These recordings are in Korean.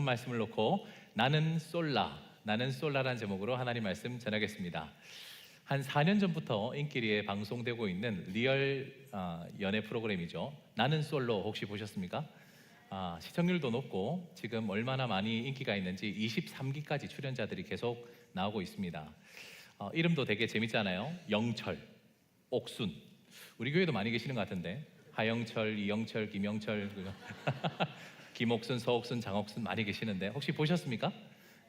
본문 말씀을 놓고 나는 솔라라는 제목으로 하나님 말씀 전하겠습니다. 한 4년 전부터 인기리에 방송되고 있는 리얼 연애 프로그램이죠. 나는 솔로 혹시 보셨습니까? 시청률도 높고 지금 얼마나 많이 인기가 있는지 23기까지 출연자들이 계속 나오고 있습니다. 이름도 되게 재밌잖아요. 영철, 옥순. 우리 교회도 많이 계시는 것 같은데 하영철, 이영철, 김영철, 김옥순, 서옥순, 장옥순 많이 계시는데 혹시 보셨습니까?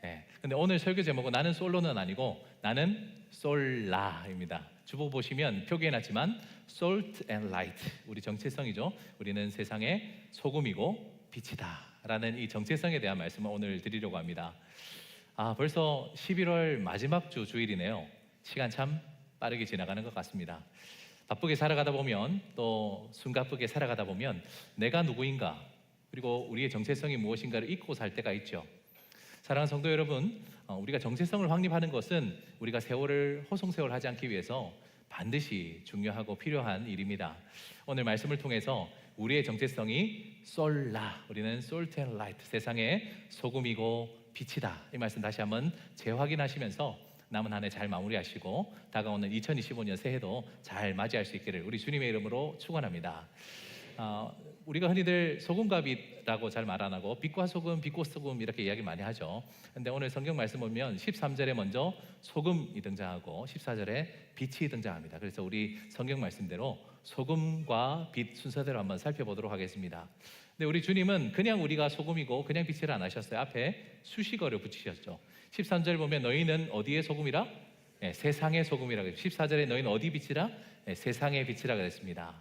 네. 근데 오늘 설교 제목은 나는 솔로는 아니고 나는 솔라입니다. 주보 보시면 표기해놨지만 salt and light, 우리 정체성이죠. 우리는 세상의 소금이고 빛이다 라는 이 정체성에 대한 말씀을 오늘 드리려고 합니다. 벌써 11월 마지막 주 주일이네요. 시간 참 빠르게 지나가는 것 같습니다. 바쁘게 살아가다 보면 또 숨가쁘게 살아가다 보면 내가 누구인가 그리고 우리의 정체성이 무엇인가를 잊고 살 때가 있죠. 사랑하는 성도 여러분, 우리가 정체성을 확립하는 것은 우리가 세월을 허송세월하지 않기 위해서 반드시 중요하고 필요한 일입니다. 오늘 말씀을 통해서 우리의 정체성이 솔라, 우리는 salt and light, 세상의 소금이고 빛이다, 이 말씀 다시 한번 재확인하시면서 남은 한 해 잘 마무리하시고 다가오는 2025년 새해도 잘 맞이할 수 있기를 우리 주님의 이름으로 축원합니다. 우리가 흔히들 소금과 빛이라고 잘 말 안 하고 빛과 소금, 빛과 소금 이렇게 이야기 많이 하죠. 근데 오늘 성경 말씀 보면 13절에 먼저 소금이 등장하고 14절에 빛이 등장합니다. 그래서 우리 성경 말씀대로 소금과 빛 순서대로 한번 살펴보도록 하겠습니다. 근데 우리 주님은 그냥 우리가 소금이고 그냥 빛을 안 하셨어요. 앞에 수식어를 붙이셨죠. 13절 보면 너희는 어디의 소금이라? 세상의 소금이라고 했죠. 14절에 너희는 어디 빛이라? 세상의 빛이라 그랬습니다.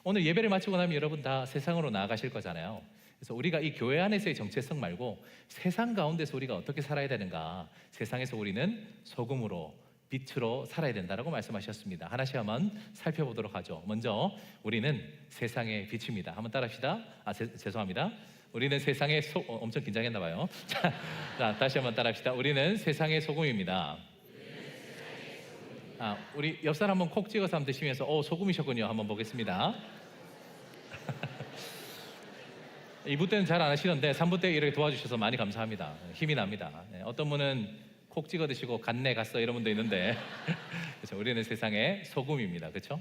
오늘 예배를 마치고 나면 여러분 다 세상으로 나아가실 거잖아요. 그래서 우리가 이 교회 안에서의 정체성 말고 세상 가운데서 우리가 어떻게 살아야 되는가, 세상에서 우리는 소금으로 빛으로 살아야 된다라고 말씀하셨습니다. 하나씩 한번 살펴보도록 하죠. 먼저 우리는 세상의 빛입니다. 한번 따라합시다. 죄송합니다. 우리는 세상의 엄청 긴장했나 봐요. 자, 다시 한번 따라합시다. 우리는 세상의 소금입니다. 우리 옆사람 한번 콕 찍어서 한번 드시면서 소금이셨군요 한번 보겠습니다. 2부 때는 잘 안 하시는데 3부 때 이렇게 도와주셔서 많이 감사합니다. 힘이 납니다. 어떤 분은 콕 찍어 드시고 갔네 갔어 이런 분도 있는데 그렇죠? 우리는 세상의 소금입니다. 그렇죠?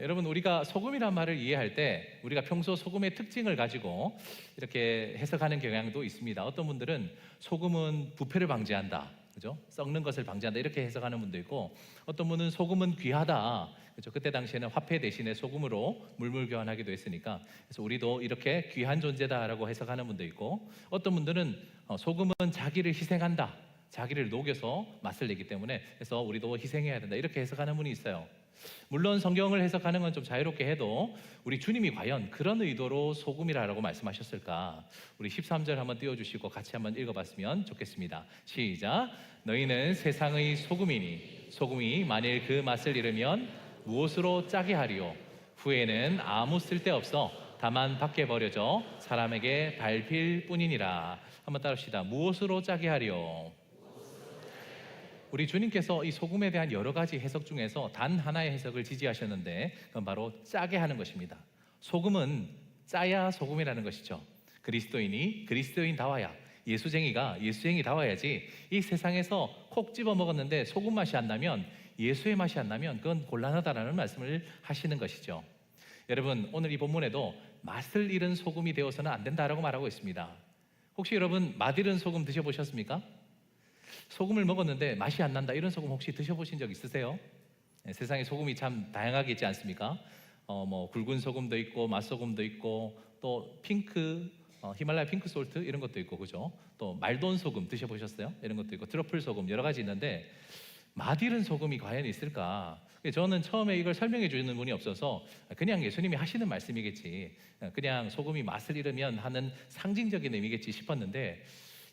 여러분 우리가 소금이란 말을 이해할 때 우리가 평소 소금의 특징을 가지고 이렇게 해석하는 경향도 있습니다. 어떤 분들은 소금은 부패를 방지한다, 그죠? 썩는 것을 방지한다 이렇게 해석하는 분도 있고, 어떤 분은 소금은 귀하다, 그죠? 그때 당시에는 화폐 대신에 소금으로 물물 교환하기도 했으니까 그래서 우리도 이렇게 귀한 존재다라고 해석하는 분도 있고, 어떤 분들은 소금은 자기를 희생한다, 자기를 녹여서 맛을 내기 때문에 그래서 우리도 희생해야 된다 이렇게 해석하는 분이 있어요. 물론 성경을 해석하는 건 좀 자유롭게 해도 우리 주님이 과연 그런 의도로 소금이라고 말씀하셨을까? 우리 13절 한번 띄워주시고 같이 한번 읽어봤으면 좋겠습니다. 시작. 너희는 세상의 소금이니 소금이 만일 그 맛을 잃으면 무엇으로 짜게 하리요? 후에는 아무 쓸데없어 다만 밖에 버려져 사람에게 밟힐 뿐이니라. 한번 따라합시다. 무엇으로 짜게 하리요? 우리 주님께서 이 소금에 대한 여러 가지 해석 중에서 단 하나의 해석을 지지하셨는데 그건 바로 짜게 하는 것입니다. 소금은 짜야 소금이라는 것이죠. 그리스도인이 그리스도인다워야, 예수쟁이가 예수쟁이다워야지 이 세상에서 콕 집어 먹었는데 소금 맛이 안 나면, 예수의 맛이 안 나면 그건 곤란하다라는 말씀을 하시는 것이죠. 여러분 오늘 이 본문에도 맛을 잃은 소금이 되어서는 안 된다라고 말하고 있습니다. 혹시 여러분 맛 잃은 소금 드셔보셨습니까? 소금을 먹었는데 맛이 안 난다 이런 소금 혹시 드셔보신 적 있으세요? 세상에 소금이 참 다양하게 있지 않습니까? 굵은 소금도 있고 맛소금도 있고 또 핑크 히말라야 핑크 솔트 이런 것도 있고, 그죠? 또 말돈 소금 드셔보셨어요? 이런 것도 있고 트러플 소금 여러 가지 있는데 맛 잃은 소금이 과연 있을까? 저는 처음에 이걸 설명해 주는 분이 없어서 그냥 예수님이 하시는 말씀이겠지, 그냥 소금이 맛을 잃으면 하는 상징적인 의미겠지 싶었는데,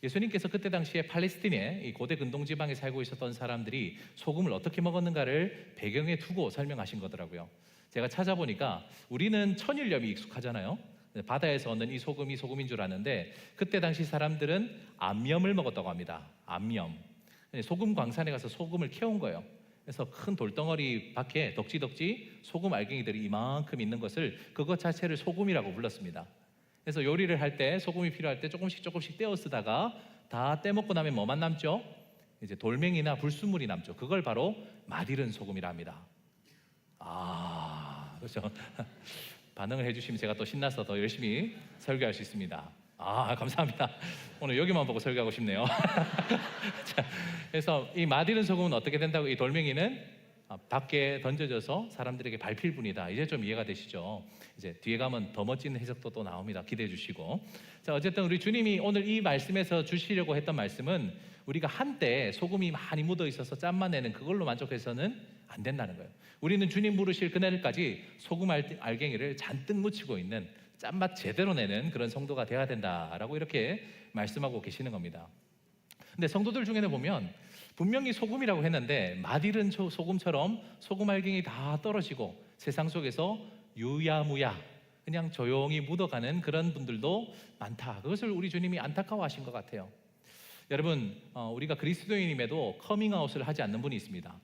예수님께서 그때 당시에 팔레스틴의 이 고대 근동지방에 살고 있었던 사람들이 소금을 어떻게 먹었는가를 배경에 두고 설명하신 거더라고요. 제가 찾아보니까 우리는 천일염이 익숙하잖아요. 바다에서 얻는 이 소금이 소금인 줄 아는데 그때 당시 사람들은 암염을 먹었다고 합니다. 암염. 소금 광산에 가서 소금을 캐온 거예요. 그래서 큰 돌덩어리 밖에 덕지덕지 소금 알갱이들이 이만큼 있는 것을, 그것 자체를 소금이라고 불렀습니다. 그래서 요리를 할 때 소금이 필요할 때 조금씩 떼어 쓰다가 다 떼먹고 나면 뭐만 남죠? 이제 돌멩이나 불순물이 남죠. 그걸 바로 맛있는 소금이라 합니다. 그렇죠. 반응을 해주시면 제가 또 신나서 더 열심히 설교할 수 있습니다. 감사합니다. 오늘 여기만 보고 설교하고 싶네요. 자, 그래서 이 맛있는 소금은 어떻게 된다고? 이 돌멩이는 밖에 던져져서 사람들에게 밟힐 뿐이다. 이제 좀 이해가 되시죠? 이제 뒤에 가면 더 멋진 해석도 또 나옵니다. 기대해 주시고. 자, 어쨌든 우리 주님이 오늘 이 말씀에서 주시려고 했던 말씀은 우리가 한때 소금이 많이 묻어 있어서 짠만 내는 그걸로 만족해서는 안 된다는 거예요. 우리는 주님 부르실 그날까지 소금 알갱이를 잔뜩 묻히고 있는 짠맛 제대로 내는 그런 성도가 되어야 된다라고 이렇게 말씀하고 계시는 겁니다. 근데 성도들 중에는 보면 분명히 소금이라고 했는데 맛있는 소금처럼 소금 알갱이 다 떨어지고 세상 속에서 유야무야 그냥 조용히 묻어가는 그런 분들도 많다. 그것을 우리 주님이 안타까워하신 것 같아요. 여러분, 우리가 그리스도인임에도 커밍아웃을 하지 않는 분이 있습니다.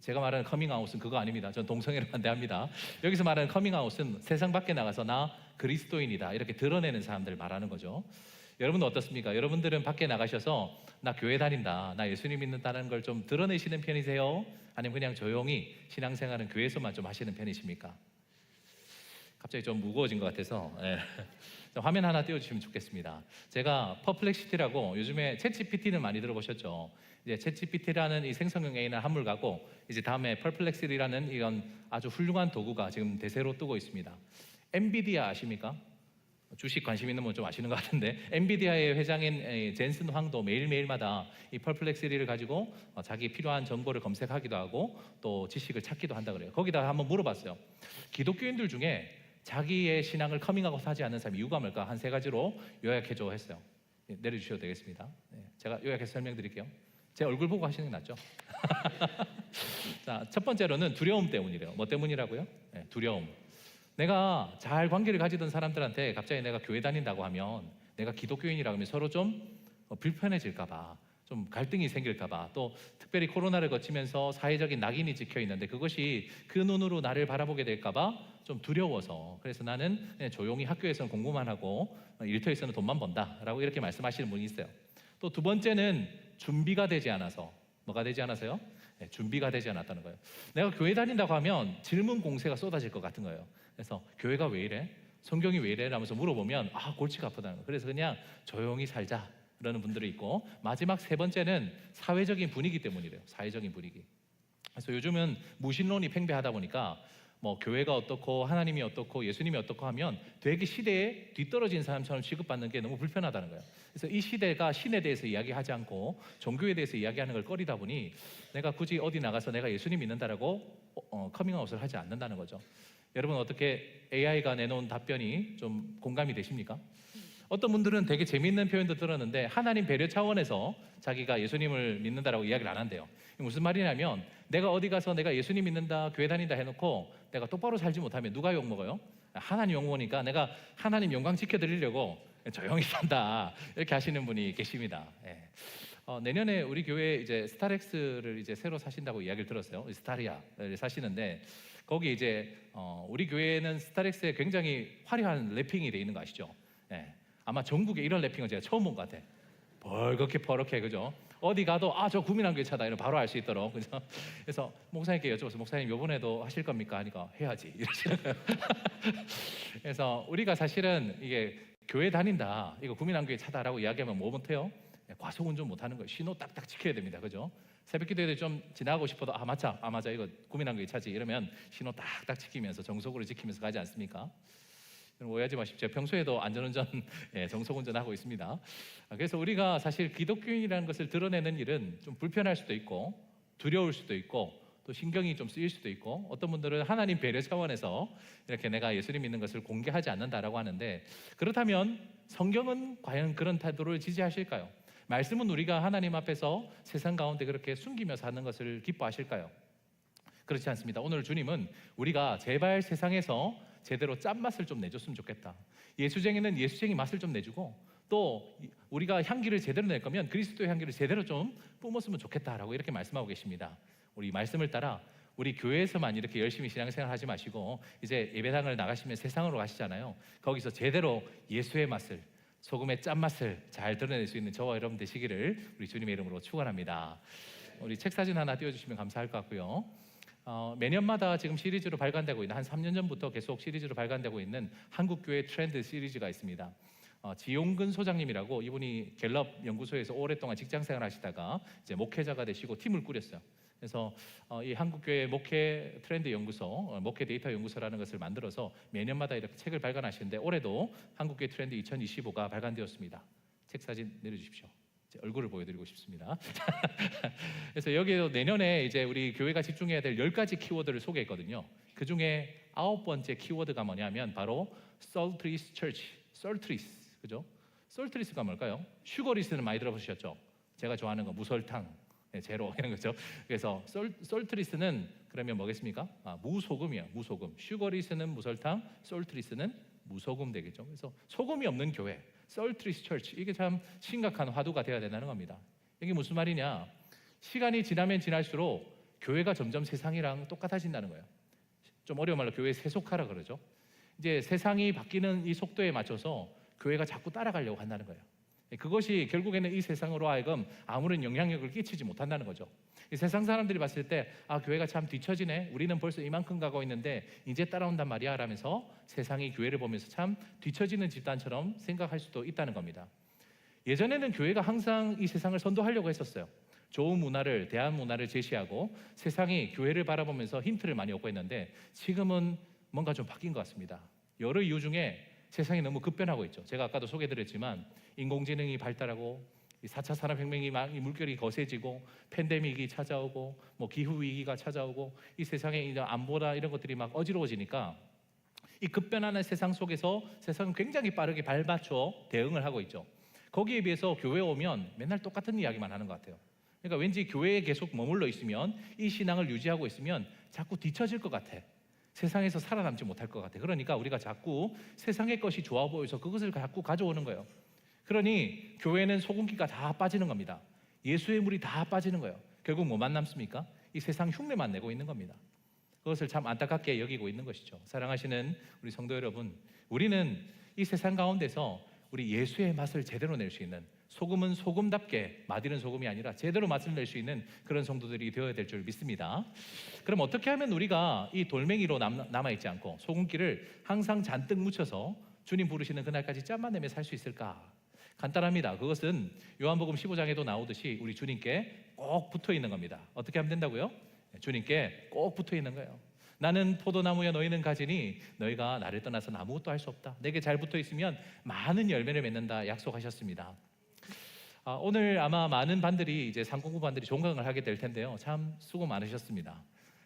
제가 말하는 커밍아웃은 그거 아닙니다. 전 동성애를 반대합니다. 여기서 말하는 커밍아웃은 세상 밖에 나가서 나 그리스도인이다 이렇게 드러내는 사람들을 말하는 거죠. 여러분은 어떻습니까? 여러분들은 밖에 나가셔서 나 교회 다닌다, 나 예수님 믿는다는 걸 좀 드러내시는 편이세요? 아니면 그냥 조용히 신앙생활은 교회에서만 좀 하시는 편이십니까? 갑자기 좀 무거워진 것 같아서 화면 하나 띄워주시면 좋겠습니다. 제가 퍼플렉시티라고 요즘에 챗GPT는 많이 들어보셨죠? 이제 챗GPT라는 이 생성형 AI는 한물가고 이제 다음에 퍼플렉시티라는 이런 아주 훌륭한 도구가 지금 대세로 뜨고 있습니다. 엔비디아 아십니까? 주식 관심 있는 분 좀 아시는 것 같은데 엔비디아의 회장인 젠슨 황도 매일매일마다 이 퍼플렉시티를 가지고 자기 필요한 정보를 검색하기도 하고 또 지식을 찾기도 한다 그래요. 거기다가 한번 물어봤어요. 기독교인들 중에 자기의 신앙을 커밍아웃 하지 않는 사람이 이유가 뭘까? 한 3가지로 요약해줘 했어요. 내려주셔도 되겠습니다. 제가 요약해서 설명드릴게요. 제 얼굴 보고 하시는 게 낫죠? 자, 첫 번째로는 두려움 때문이래요. 뭐 때문이라고요? 두려움. 내가 잘 관계를 가지던 사람들한테 갑자기 내가 교회 다닌다고 하면 내가 기독교인이라고 하면 서로 좀 불편해질까 봐, 좀 갈등이 생길까 봐, 또 특별히 코로나를 거치면서 사회적인 낙인이 찍혀 있는데 그것이 그 눈으로 나를 바라보게 될까 봐 좀 두려워서, 그래서 나는 그냥 조용히 학교에서는 공부만 하고 일터에서는 돈만 번다라고 이렇게 말씀하시는 분이 있어요. 또 두 번째는 준비가 되지 않아서. 뭐가 되지 않아서요? 준비가 되지 않았다는 거예요. 내가 교회 다닌다고 하면 질문 공세가 쏟아질 것 같은 거예요. 그래서 교회가 왜 이래? 성경이 왜 이래? 라면서 물어보면 골치가 아프다는 거예요. 그래서 그냥 조용히 살자 그러는 분들이 있고, 마지막 3번째는 사회적인 분위기 때문이래요. 사회적인 분위기. 그래서 요즘은 무신론이 팽배하다 보니까 뭐 교회가 어떻고 하나님이 어떻고 예수님이 어떻고 하면 되게 시대에 뒤떨어진 사람처럼 취급받는 게 너무 불편하다는 거예요. 그래서 이 시대가 신에 대해서 이야기하지 않고 종교에 대해서 이야기하는 걸 꺼리다 보니 내가 굳이 어디 나가서 내가 예수님 믿는다라고 커밍아웃을 하지 않는다는 거죠. 여러분, 어떻게 AI가 내놓은 답변이 좀 공감이 되십니까? 어떤 분들은 되게 재미있는 표현도 들었는데 하나님 배려 차원에서 자기가 예수님을 믿는다라고 이야기를 안 한대요. 무슨 말이냐면 내가 어디 가서 내가 예수님 믿는다, 교회 다닌다 해놓고 내가 똑바로 살지 못하면 누가 욕먹어요? 하나님 욕먹으니까 내가 하나님 영광 지켜드리려고 조용히 산다 이렇게 하시는 분이 계십니다. 내년에 우리 교회 이제 스타렉스를 이제 새로 사신다고 이야기를 들었어요. 스타리아를 사시는데 거기 이제 우리 교회는 스타렉스에 굉장히 화려한 랩핑이 돼 있는 거 아시죠? 아마 전국에 이런 랩핑은 제가 처음 본 것 같아. 벌겋게 퍼렇게, 그죠? 어디 가도 저 구민한교회 차다 이런 바로 알 수 있도록. 그죠? 그래서 목사님께 여쭤봤어요. 목사님 이번에도 하실 겁니까? 하니까 해야지 이러시는 거예요. 그래서 우리가 사실은 이게 교회 다닌다, 이거 구민한교회 차다라고 이야기하면 뭐 못해요? 과속운전 못하는 거예요. 신호 딱딱 지켜야 됩니다. 그죠? 새벽기도에 좀 지나가고 싶어도 맞아 이거 구민한교회 차지 이러면 신호 딱딱 지키면서 정속으로 지키면서 가지 않습니까? 오해하지 마십시오. 평소에도 안전운전, 정속운전하고 있습니다. 그래서 우리가 사실 기독교인이라는 것을 드러내는 일은 좀 불편할 수도 있고 두려울 수도 있고 또 신경이 좀 쓰일 수도 있고, 어떤 분들은 하나님 배려 차원에서 이렇게 내가 예수님 믿는 것을 공개하지 않는다라고 하는데, 그렇다면 성경은 과연 그런 태도를 지지하실까요? 말씀은 우리가 하나님 앞에서 세상 가운데 그렇게 숨기며 사는 것을 기뻐하실까요? 그렇지 않습니다. 오늘 주님은 우리가 제발 세상에서 제대로 짠맛을 좀 내줬으면 좋겠다. 예수쟁이는 예수쟁이 맛을 좀 내주고, 또 우리가 향기를 제대로 낼 거면 그리스도의 향기를 제대로 좀 뿜었으면 좋겠다라고 이렇게 말씀하고 계십니다. 우리 말씀을 따라 우리 교회에서만 이렇게 열심히 신앙생활 하지 마시고 이제 예배당을 나가시면 세상으로 가시잖아요. 거기서 제대로 예수의 맛을, 소금의 짠맛을 잘 드러낼 수 있는 저와 여러분 되시기를 우리 주님의 이름으로 축원합니다. 우리 책 사진 하나 띄워주시면 감사할 것 같고요. 매년마다 지금 시리즈로 발간되고 있는, 한 3년 전부터 계속 시리즈로 발간되고 있는 한국교회 트렌드 시리즈가 있습니다. 지용근 소장님이라고, 이분이 갤럽 연구소에서 오랫동안 직장생활 하시다가 이제 목회자가 되시고 팀을 꾸렸어요. 그래서 이 한국교회 목회 트렌드 연구소, 목회 데이터 연구소라는 것을 만들어서 매년마다 이렇게 책을 발간하시는데, 올해도 한국교회 트렌드 2025가 발간되었습니다. 책 사진 내려주십시오. 제 얼굴을 보여드리고 싶습니다. 그래서 여기에 내년에 이제 우리 교회가 집중해야 될 10가지 키워드를 소개했거든요. 그 중에 9번째 키워드가 뭐냐면 바로 Saltris Church, Saltris, 그죠? Saltris가 뭘까요? 슈거리스는 많이 들어보셨죠? 제가 좋아하는 거 무설탕, 제로 이런 거죠. 그래서 솔트리스는 그러면 뭐겠습니까? 무소금이야, 무소금. 슈거리스는 무설탕, 솔트리스는 무소금 되겠죠. 그래서 소금이 없는 교회, 솔트리스 처치, 이게 참 심각한 화두가 되어야 된다는 겁니다. 이게 무슨 말이냐? 시간이 지나면 지날수록 교회가 점점 세상이랑 똑같아진다는 거예요. 좀 어려운 말로 교회 세속화라 그러죠. 이제 세상이 바뀌는 이 속도에 맞춰서 교회가 자꾸 따라가려고 한다는 거예요. 그것이 결국에는 이 세상으로 하여금 아무런 영향력을 끼치지 못한다는 거죠. 이 세상 사람들이 봤을 때 교회가 참 뒤처지네, 우리는 벌써 이만큼 가고 있는데 이제 따라온단 말이야 라면서 세상이 교회를 보면서 참 뒤처지는 집단처럼 생각할 수도 있다는 겁니다. 예전에는 교회가 항상 이 세상을 선도하려고 했었어요. 좋은 문화를, 대한 문화를 제시하고 세상이 교회를 바라보면서 힌트를 많이 얻고 했는데, 지금은 뭔가 좀 바뀐 것 같습니다. 여러 이유 중에 세상이 너무 급변하고 있죠. 제가 아까도 소개드렸지만 인공지능이 발달하고 4차 산업혁명이 물결이 거세지고 팬데믹이 찾아오고 기후위기가 찾아오고 이 세상에 이제 안보나 이런 것들이 막 어지러워지니까 이 급변하는 세상 속에서 세상은 굉장히 빠르게 발맞춰 대응을 하고 있죠. 거기에 비해서 교회에 오면 맨날 똑같은 이야기만 하는 것 같아요. 그러니까 왠지 교회에 계속 머물러 있으면, 이 신앙을 유지하고 있으면 자꾸 뒤처질 것 같아. 세상에서 살아남지 못할 것 같아. 그러니까 우리가 자꾸 세상의 것이 좋아 보여서 그것을 자꾸 가져오는 거예요. 그러니 교회는 소금기가 다 빠지는 겁니다. 예수의 물이 다 빠지는 거예요. 결국 뭐만 남습니까? 이 세상 흉내만 내고 있는 겁니다. 그것을 참 안타깝게 여기고 있는 것이죠. 사랑하시는 우리 성도 여러분, 우리는 이 세상 가운데서 우리 예수의 맛을 제대로 낼 수 있는, 소금은 소금답게, 맛있는 소금이 아니라 제대로 맛을 낼 수 있는 그런 성도들이 되어야 될 줄 믿습니다. 그럼 어떻게 하면 우리가 이 돌멩이로 남아있지 않고 소금기를 항상 잔뜩 묻혀서 주님 부르시는 그날까지 짬만 내며 살 수 있을까? 간단합니다. 그것은 요한복음 15장에도 나오듯이 우리 주님께 꼭 붙어 있는 겁니다. 어떻게 하면 된다고요? 주님께 꼭 붙어 있는 거예요. 나는 포도나무여 너희는 가지니 너희가 나를 떠나서는 아무것도 할 수 없다. 내게 잘 붙어 있으면 많은 열매를 맺는다 약속하셨습니다. 오늘 아마 많은 반들이, 이제 상공부 반들이 종강을 하게 될 텐데요. 참 수고 많으셨습니다.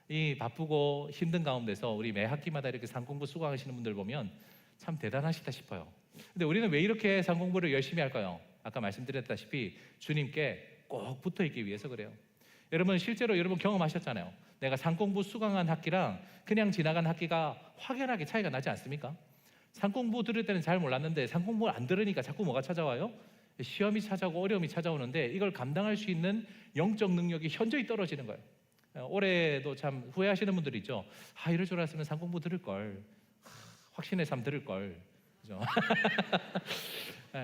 이 바쁘고 힘든 가운데서 우리 매 학기마다 이렇게 상공부 수강하시는 분들 보면 참 대단하시다 싶어요. 근데 우리는 왜 이렇게 상공부를 열심히 할까요? 아까 말씀드렸다시피 주님께 꼭 붙어 있기 위해서 그래요. 여러분 실제로 여러분 경험하셨잖아요. 내가 상공부 수강한 학기랑 그냥 지나간 학기가 확연하게 차이가 나지 않습니까? 상공부 들을 때는 잘 몰랐는데 상공부를 안 들으니까 자꾸 뭐가 찾아와요? 시험이 찾아오고 어려움이 찾아오는데 이걸 감당할 수 있는 영적 능력이 현저히 떨어지는 거예요. 올해도 참 후회하시는 분들이 있죠. 이럴 줄 알았으면 상공부 들을 걸, 확신의 삶 들을 걸, 그죠?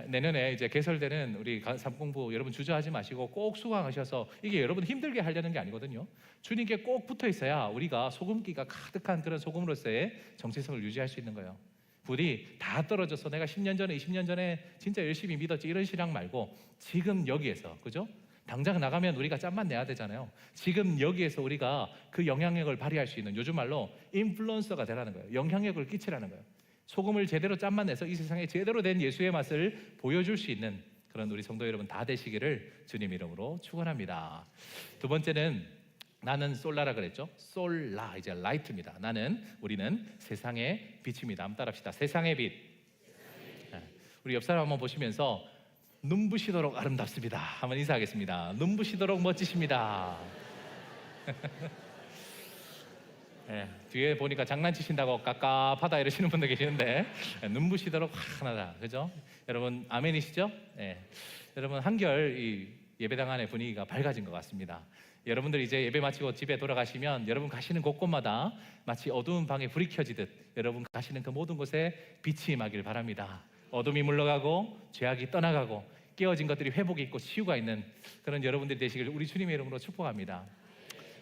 내년에 이제 개설되는 우리 상공부 여러분 주저하지 마시고 꼭 수강하셔서, 이게 여러분 힘들게 하려는 게 아니거든요. 주님께 꼭 붙어 있어야 우리가 소금기가 가득한 그런 소금으로서의 정체성을 유지할 수 있는 거예요. 부디 다 떨어져서 내가 10년 전에 20년 전에 진짜 열심히 믿었지 이런 신앙 말고, 지금 여기에서, 그죠? 당장 나가면 우리가 짬만 내야 되잖아요. 지금 여기에서 우리가 그 영향력을 발휘할 수 있는, 요즘 말로 인플루언서가 되라는 거예요. 영향력을 끼치라는 거예요. 소금을 제대로 짬만 내서 이 세상에 제대로 된 예수의 맛을 보여줄 수 있는 그런 우리 성도 여러분 다 되시기를 주님 이름으로 축원합니다. 두 번째는 나는 솔라라 그랬죠. 솔라, 이제 라이트입니다. 우리는 세상의 빛입니다. 한번 따라합시다. 세상의 빛. 우리 옆 사람 한번 보시면서 눈부시도록 아름답습니다. 한번 인사하겠습니다. 눈부시도록 멋지십니다. 뒤에 보니까 장난치신다고 깝깝하다 이러시는 분들 계시는데, 눈부시도록 환하다, 그죠? 여러분 아멘이시죠? 여러분 한결 이 예배당 안의 분위기가 밝아진 것 같습니다. 여러분들이 이제 예배 마치고 집에 돌아가시면 여러분 가시는 곳곳마다 마치 어두운 방에 불이 켜지듯 여러분 가시는 그 모든 곳에 빛이 임하길 바랍니다. 어둠이 물러가고 죄악이 떠나가고 깨어진 것들이 회복이 있고 치유가 있는 그런 여러분들이 되시길 우리 주님의 이름으로 축복합니다.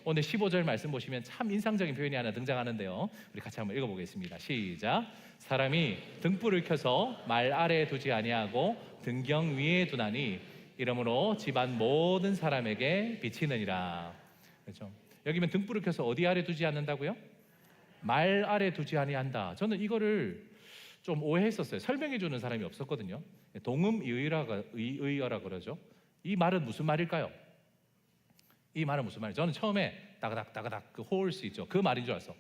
오늘 15절 말씀 보시면 참 인상적인 표현이 하나 등장하는데요. 우리 같이 한번 읽어보겠습니다. 시작. 사람이 등불을 켜서 말 아래에 두지 아니하고 등경 위에 두나니 이러므로 집안 모든 사람에게 비치느니라. 그렇죠? 여기면 등불을 켜서 어디 아래 두지 않는다고요? 말 아래 두지 아니한다. 저는 이거를 좀 오해했었어요. 설명해 주는 사람이 없었거든요. 동음이의어라 그러죠. 이 말은 무슨 말일까요? 이 말은 무슨 말이에요? 저는 처음에 따그닥 그 홀스 있죠. 그 말인 줄 알았어.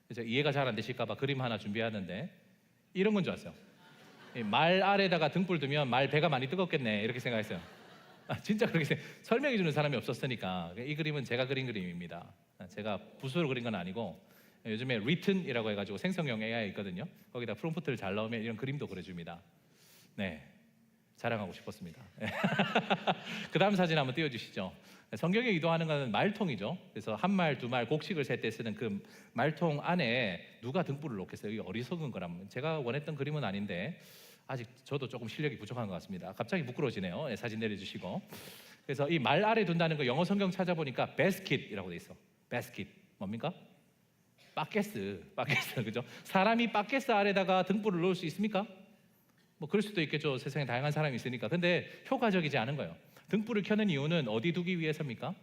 그래서 이해가 잘 안 되실까 봐 그림 하나 준비하는데 이런 건 줄 알았어요. 말 아래다가 등불 두면 말 배가 많이 뜨겁겠네 이렇게 생각했어요. 진짜 그렇게 설명해 주는 사람이 없었으니까. 이 그림은 제가 그린 그림입니다. 제가 붓으로 그린 건 아니고 요즘에 리튼이라고 해가지고 생성형 AI 있거든요. 거기다 프롬프트를 잘 넣으면 이런 그림도 그려줍니다. 네, 자랑하고 싶었습니다. 그 다음 사진 한번 띄워주시죠. 성경에 이동하는 것은 말통이죠. 그래서 한 말, 두 말, 곡식을 셀 때 쓰는 그 말통 안에 누가 등불을 놓겠어요? 이게 어리석은 거라면. 제가 원했던 그림은 아닌데 아직 저도 조금 실력이 부족한 것 같습니다. 갑자기 부끄러워지네요. 네, 사진 내려주시고. 그래서 이 말 아래 둔다는 거 영어 성경 찾아보니까 basket이라고 돼 있어. basket 뭡니까? 바켓스, 그죠? 사람이 바켓스 아래다가 등불을 놓을 수 있습니까? 뭐 그럴 수도 있겠죠. 세상에 다양한 사람이 있으니까. 근데 효과적이지 않은 거예요. 등불을 켜는 이유는 어디 두기 위해서입니까?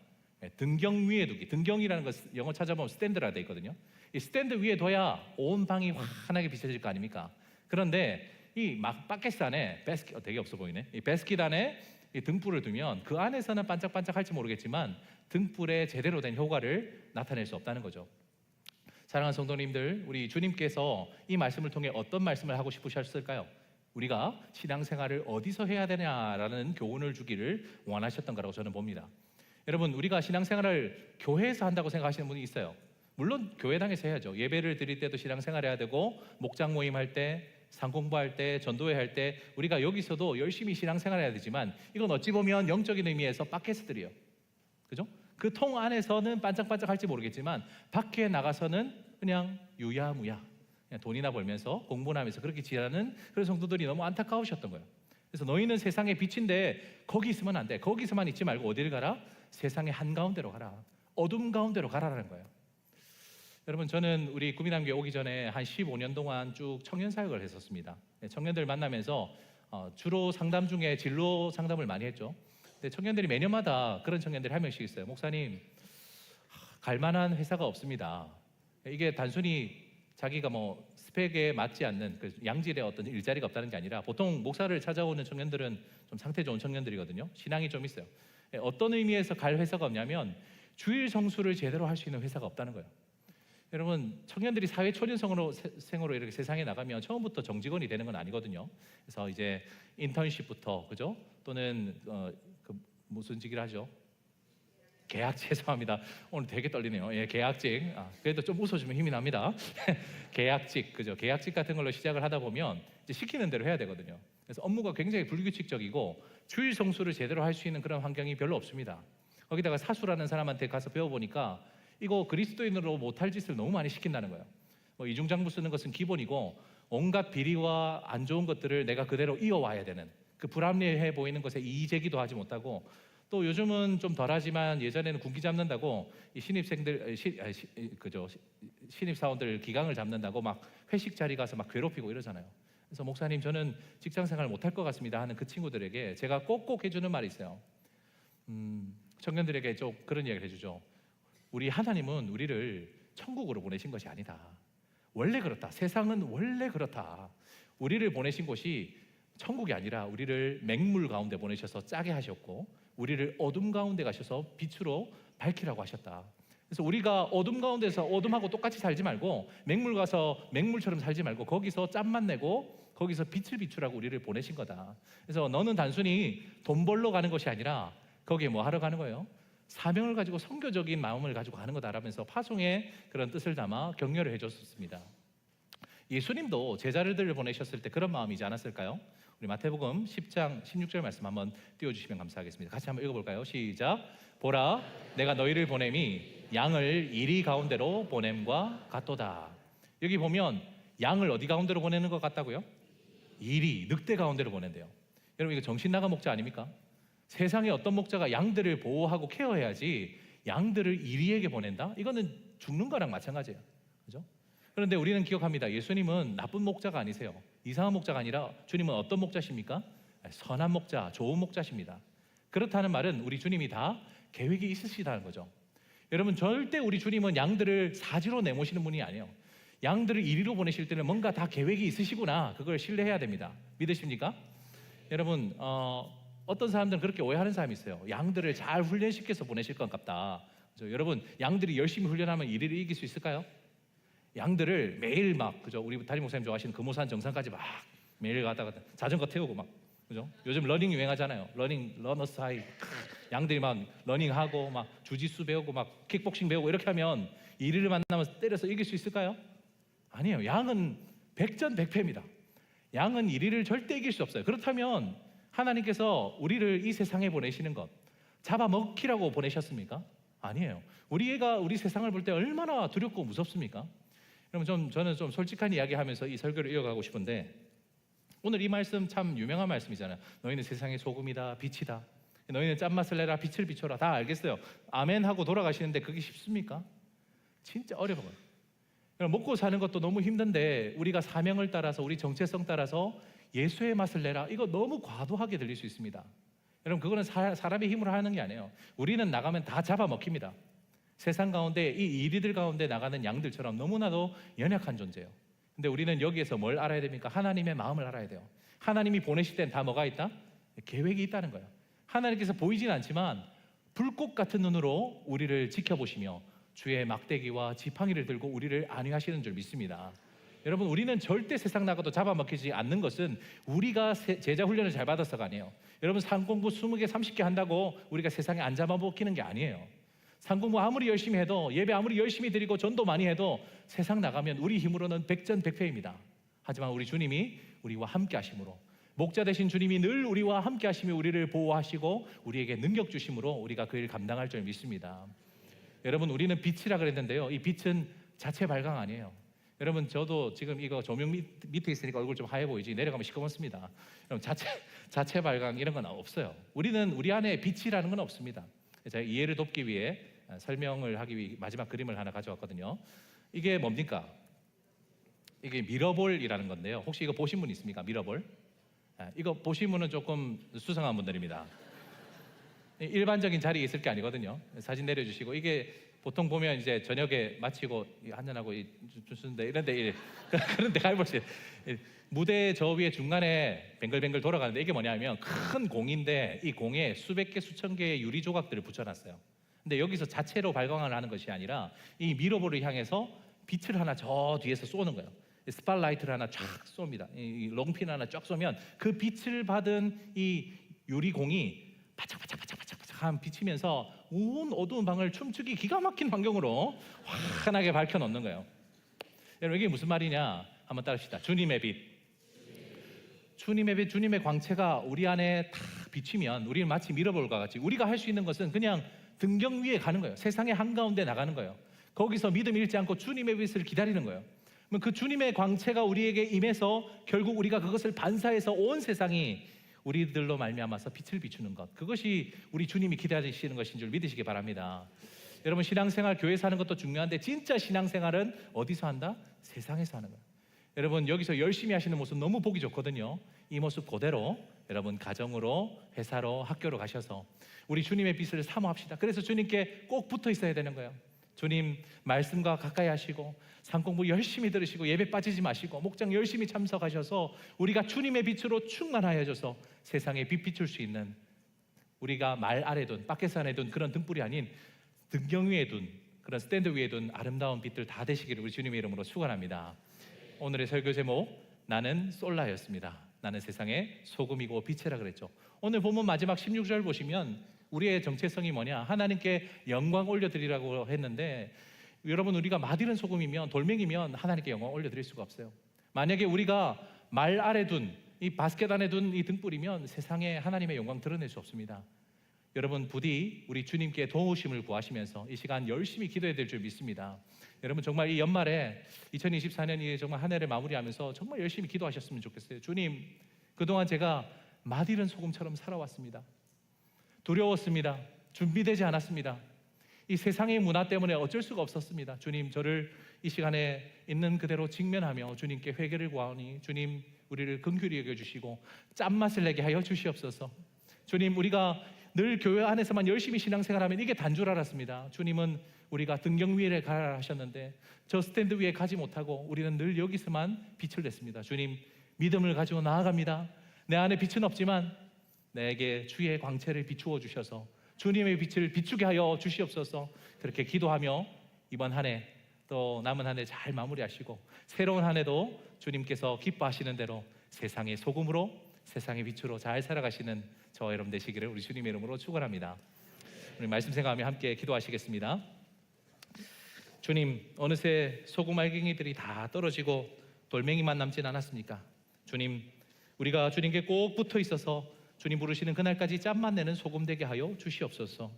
네, 등경 위에 두기. 등경이라는 거 영어 찾아보면 스탠드라 돼 있거든요. 이 스탠드 위에 둬야 온 방이 환하게 비춰질 거 아닙니까? 그런데 이 바켓스 안에 베스킷 되게 없어 보이네. 이 베스킷 안에 이 등불을 두면 그 안에서는 반짝반짝할지 모르겠지만 등불의 제대로 된 효과를 나타낼 수 없다는 거죠. 사랑하는 성도님들, 우리 주님께서 이 말씀을 통해 어떤 말씀을 하고 싶으셨을까요? 우리가 신앙생활을 어디서 해야 되냐라는 교훈을 주기를 원하셨던 거라고 저는 봅니다. 여러분, 우리가 신앙생활을 교회에서 한다고 생각하시는 분이 있어요. 물론 교회당에서 해야죠. 예배를 드릴 때도 신앙생활 해야 되고 목장 모임 할 때, 상공부할 때, 전도회 할 때 우리가 여기서도 열심히 신앙생활 해야 되지만 이건 어찌 보면 영적인 의미에서 바켓스들이에요. 그죠? 그 통 안에서는 반짝반짝할지 모르겠지만 밖에 나가서는 그냥 유야무야. 돈이나 벌면서 공부나 하면서 그렇게 지내는 그런 성도들이 너무 안타까우셨던 거예요. 그래서 너희는 세상의 빛인데 거기 있으면 안 돼. 거기서만 있지 말고 어디를 가라? 세상의 한가운데로 가라. 어둠 가운데로 가라라는 거예요. 여러분, 저는 우리 구미남교회 오기 전에 한 15년 동안 쭉 청년 사역을 했었습니다. 청년들 만나면서 주로 상담 중에 진로 상담을 많이 했죠. 근데 청년들이 매년마다 그런 청년들이 한 명씩 있어요. 목사님, 갈 만한 회사가 없습니다. 이게 단순히 자기가 뭐 스펙에 맞지 않는 그 양질의 어떤 일자리가 없다는 게 아니라 보통 목사를 찾아오는 청년들은 좀 상태 좋은 청년들이거든요. 신앙이 좀 있어요. 어떤 의미에서 갈 회사가 없냐면 주일 성수를 제대로 할 수 있는 회사가 없다는 거예요. 여러분, 청년들이 사회 초년생으로 이렇게 세상에 나가면 처음부터 정직원이 되는 건 아니거든요. 그래서 이제 인턴십부터, 그죠? 또는 그 무슨 직위를 하죠? 계약, 죄송합니다. 오늘 되게 떨리네요. 예, 계약직. 그래도 좀 웃어주면 힘이 납니다. 계약직, 그죠? 계약직 같은 걸로 시작을 하다 보면 이제 시키는 대로 해야 되거든요. 그래서 업무가 굉장히 불규칙적이고 주일 성수를 제대로 할 수 있는 그런 환경이 별로 없습니다. 거기다가 사수라는 사람한테 가서 배워보니까 이거 그리스도인으로 못할 짓을 너무 많이 시킨다는 거예요. 뭐 이중장부 쓰는 것은 기본이고 온갖 비리와 안 좋은 것들을 내가 그대로 이어와야 되는 그 불합리해 보이는 것에 이의제기도 하지 못하고 또 요즘은 좀 덜하지만 예전에는 군기 잡는다고 이 신입생들 신입사원들 기강을 잡는다고 막 회식 자리 가서 막 괴롭히고 이러잖아요. 그래서 목사님, 저는 직장생활 못할 것 같습니다 하는 그 친구들에게 제가 꼭꼭 해주는 말이 있어요. 청년들에게 좀 그런 이야기를 해주죠. 우리 하나님은 우리를 천국으로 보내신 것이 아니다. 원래 그렇다. 세상은 원래 그렇다. 우리를 보내신 곳이 천국이 아니라 우리를 맹물 가운데 보내셔서 짜게 하셨고 우리를 어둠 가운데 가셔서 빛으로 밝히라고 하셨다. 그래서 우리가 어둠 가운데서 어둠하고 똑같이 살지 말고 맹물 가서 맹물처럼 살지 말고 거기서 짬만 내고 거기서 빛을 비추라고 우리를 보내신 거다. 그래서 너는 단순히 돈 벌러 가는 것이 아니라 거기에 뭐 하러 가는 거예요? 사명을 가지고 선교적인 마음을 가지고 가는 거다라면서 파송의 그런 뜻을 담아 격려를 해줬습니다. 예수님도 제자들을 보내셨을 때 그런 마음이지 않았을까요? 우리 마태복음 10장 16절 말씀 한번 띄워주시면 감사하겠습니다. 같이 한번 읽어볼까요? 시작. 보라, 내가 너희를 보냄이 양을 이리 가운데로 보냄과 같도다. 여기 보면 양을 어디 가운데로 보내는 것 같다고요? 이리, 늑대 가운데로 보낸대요. 여러분, 이거 정신 나간 목자 아닙니까? 세상에 어떤 목자가 양들을 보호하고 케어해야지 양들을 이리에게 보낸다? 이거는 죽는 거랑 마찬가지예요. 그죠? 그런데 우리는 기억합니다. 예수님은 나쁜 목자가 아니세요. 이상한 목자가 아니라 주님은 어떤 목자십니까? 선한 목자, 좋은 목자십니다. 그렇다는 말은 우리 주님이 다 계획이 있으시다는 거죠. 여러분, 절대 우리 주님은 양들을 사지로 내모시는 분이 아니에요. 양들을 이리로 보내실 때는 뭔가 다 계획이 있으시구나, 그걸 신뢰해야 됩니다. 믿으십니까? 여러분, 어떤 사람들은 그렇게 오해하는 사람이 있어요. 양들을 잘 훈련시켜서 보내실 것 같다. 그죠? 여러분, 양들이 열심히 훈련하면 이리를 이길 수 있을까요? 양들을 매일 막, 그죠? 우리 담임 목사님 좋아하시는 금오산 정상까지 막 매일 가다가 자전거 태우고 막, 그죠? 요즘 러닝 유행하잖아요. 러너스 하이. 양들이 막 러닝하고 막 주짓수 배우고 막 킥복싱 배우고 이렇게 하면 이리를 만나면 때려서 이길 수 있을까요? 아니에요. 양은 백전백패입니다. 양은 이리를 절대 이길 수 없어요. 그렇다면 하나님께서 우리를 이 세상에 보내시는 것, 잡아먹히라고 보내셨습니까? 아니에요. 우리가 우리 세상을 볼 때 얼마나 두렵고 무섭습니까? 여러분, 저는 좀 솔직한 이야기하면서 이 설교를 이어가고 싶은데, 오늘 이 말씀 참 유명한 말씀이잖아요. 너희는 세상의 소금이다, 빛이다. 너희는 짠맛을 내라, 빛을 비춰라. 다 알겠어요. 아멘 하고 돌아가시는데 그게 쉽습니까? 진짜 어려워요. 먹고 사는 것도 너무 힘든데 우리가 사명을 따라서, 우리 정체성 따라서 예수의 맛을 내라, 이거 너무 과도하게 들릴 수 있습니다. 여러분, 그거는 사람의 힘으로 하는 게 아니에요. 우리는 나가면 다 잡아먹힙니다. 세상 가운데 이 이리들 가운데 나가는 양들처럼 너무나도 연약한 존재예요. 근데 우리는 여기에서 뭘 알아야 됩니까? 하나님의 마음을 알아야 돼요. 하나님이 보내실 땐 다 뭐가 있다? 계획이 있다는 거예요. 하나님께서 보이진 않지만 불꽃 같은 눈으로 우리를 지켜보시며 주의 막대기와 지팡이를 들고 우리를 안위하시는 줄 믿습니다. 여러분, 우리는 절대 세상 나가도 잡아먹히지 않는 것은 우리가 제자 훈련을 잘 받아서가 아니에요. 여러분, 상공부 20개, 30개 한다고 우리가 세상에 안 잡아먹히는 게 아니에요. 상공부 아무리 열심히 해도, 예배 아무리 열심히 드리고 전도 많이 해도 세상 나가면 우리 힘으로는 백전백패입니다. 하지만 우리 주님이 우리와 함께 하심으로, 목자 되신 주님이 늘 우리와 함께 하시며 우리를 보호하시고 우리에게 능력 주심으로 우리가 그 일 감당할 줄 믿습니다. 여러분, 우리는 빛이라 그랬는데요, 이 빛은 자체 발광 아니에요. 여러분, 저도 지금 이거 조명 밑에 있으니까 얼굴 좀 하얘 보이지, 내려가면 시커멓습니다. 여러분, 자체 발광 이런 건 없어요. 우리는 우리 안에 빛이라는 건 없습니다. 제가 이해를 돕기 위해 설명을 하기 위해 마지막 그림을 하나 가져왔거든요. 이게 뭡니까? 이게 미러볼이라는 건데요. 혹시 이거 보신 분 있습니까? 미러볼? 이거 보신 분은 조금 수상한 분들입니다. 일반적인 자리에 있을 게 아니거든요. 사진 내려주시고, 이게 보통 보면 이제 저녁에 마치고 한잔하고 주는데 이런데 그런데 가보세요. 무대 저 위에 중간에 뱅글뱅글 돌아가는데 이게 뭐냐면 큰 공인데 이 공에 수백 개 수천 개의 유리 조각들을 붙여놨어요. 근데 여기서 자체로 발광을 하는 것이 아니라 이 미러볼을 향해서 빛을 하나 저 뒤에서 쏘는 거예요. 스팟라이트를 하나 쫙 쏩니다. 이 롱핀 하나 쫙 쏘면 그 빛을 받은 이 유리공이 바짝바짝바짝바짝 비치면서 온 어두운 방을 춤추기 기가 막힌 환경으로 환하게 밝혀 놓는 거예요. 여러분, 이게 무슨 말이냐? 한번 따릅시다. 주님의 빛. 주님의 빛, 주님의 광채가 우리 안에 다 비치면 우리는 마치 미러볼과 같이 우리가 할 수 있는 것은 그냥 등경 위에 가는 거예요. 세상의 한가운데 나가는 거예요. 거기서 믿음 잃지 않고 주님의 빛을 기다리는 거예요. 그 주님의 광채가 우리에게 임해서 결국 우리가 그것을 반사해서 온 세상이 우리들로 말미암아서 빛을 비추는 것, 그것이 우리 주님이 기다리시는 것인 줄 믿으시기 바랍니다. 여러분, 신앙생활, 교회에서 하는 것도 중요한데 진짜 신앙생활은 어디서 한다? 세상에서 하는 거예요. 여러분, 여기서 열심히 하시는 모습 너무 보기 좋거든요. 이 모습 그대로 여러분 가정으로, 회사로, 학교로 가셔서 우리 주님의 빛을 사모합시다. 그래서 주님께 꼭 붙어 있어야 되는 거예요. 주님 말씀과 가까이 하시고 상공부 열심히 들으시고 예배 빠지지 마시고 목장 열심히 참석하셔서 우리가 주님의 빛으로 충만하여져서 세상에 빛 비출 수 있는, 우리가 말 아래 둔, 밖에서 안에 둔 그런 등불이 아닌 등경 위에 둔, 그런 스탠드 위에 둔 아름다운 빛들 다 되시기를 우리 주님의 이름으로 축원합니다. 오늘의 설교 제목, 나는 솔라였습니다. 나는 세상의 소금이고 빛이라 그랬죠. 오늘 본문 마지막 16절 보시면 우리의 정체성이 뭐냐? 하나님께 영광 올려드리라고 했는데, 여러분, 우리가 맛 잃은 소금이면, 돌멩이면 하나님께 영광 올려드릴 수가 없어요. 만약에 우리가 말 아래 둔, 이 바스켓 안에 둔 이 등불이면 세상에 하나님의 영광 드러낼 수 없습니다. 여러분 부디 우리 주님께 도우심을 구하시면서 이 시간 열심히 기도해야 될 줄 믿습니다. 여러분 정말 이 연말에 2024년이 정말 한 해를 마무리하면서 정말 열심히 기도하셨으면 좋겠어요. 주님, 그동안 제가 맛 잃은 소금처럼 살아왔습니다. 두려웠습니다. 준비되지 않았습니다. 이 세상의 문화 때문에 어쩔 수가 없었습니다. 주님, 저를 이 시간에 있는 그대로 직면하며 주님께 회개를 구하오니 주님, 우리를 긍휼히 여겨주시고 짠맛을 내게 하여 주시옵소서. 주님, 우리가 늘 교회 안에서만 열심히 신앙생활하면 이게 단 줄 알았습니다. 주님은 우리가 등경 위에 가라 하셨는데 저 스탠드 위에 가지 못하고 우리는 늘 여기서만 빛을 냈습니다. 주님, 믿음을 가지고 나아갑니다. 내 안에 빛은 없지만 내게 주의 광채를 비추어 주셔서 주님의 빛을 비추게 하여 주시옵소서. 그렇게 기도하며 이번 한 해 또 남은 한 해 잘 마무리하시고 새로운 한 해도 주님께서 기뻐하시는 대로 세상의 소금으로 세상의 빛으로 잘 살아가시는 저와 여러분 되시기를 우리 주님의 이름으로 축원합니다. 우리 말씀 생각하며 함께 기도하시겠습니다. 주님, 어느새 소금 알갱이들이 다 떨어지고 돌멩이만 남진 않았습니까? 주님, 우리가 주님께 꼭 붙어 있어서 주님 부르시는 그날까지 짬만 내는 소금 되게 하여 주시옵소서.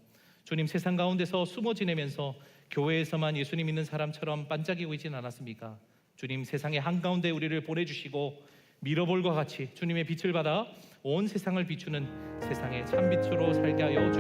주님, 세상 가운데서 숨어 지내면서 교회에서만 예수님 믿는 사람처럼 반짝이고 있지는 않았습니까? 주님, 세상의 한가운데 우리를 보내주시고 미러볼과 같이 주님의 빛을 받아 온 세상을 비추는 세상의 참빛으로 살게 하여 주시옵소서.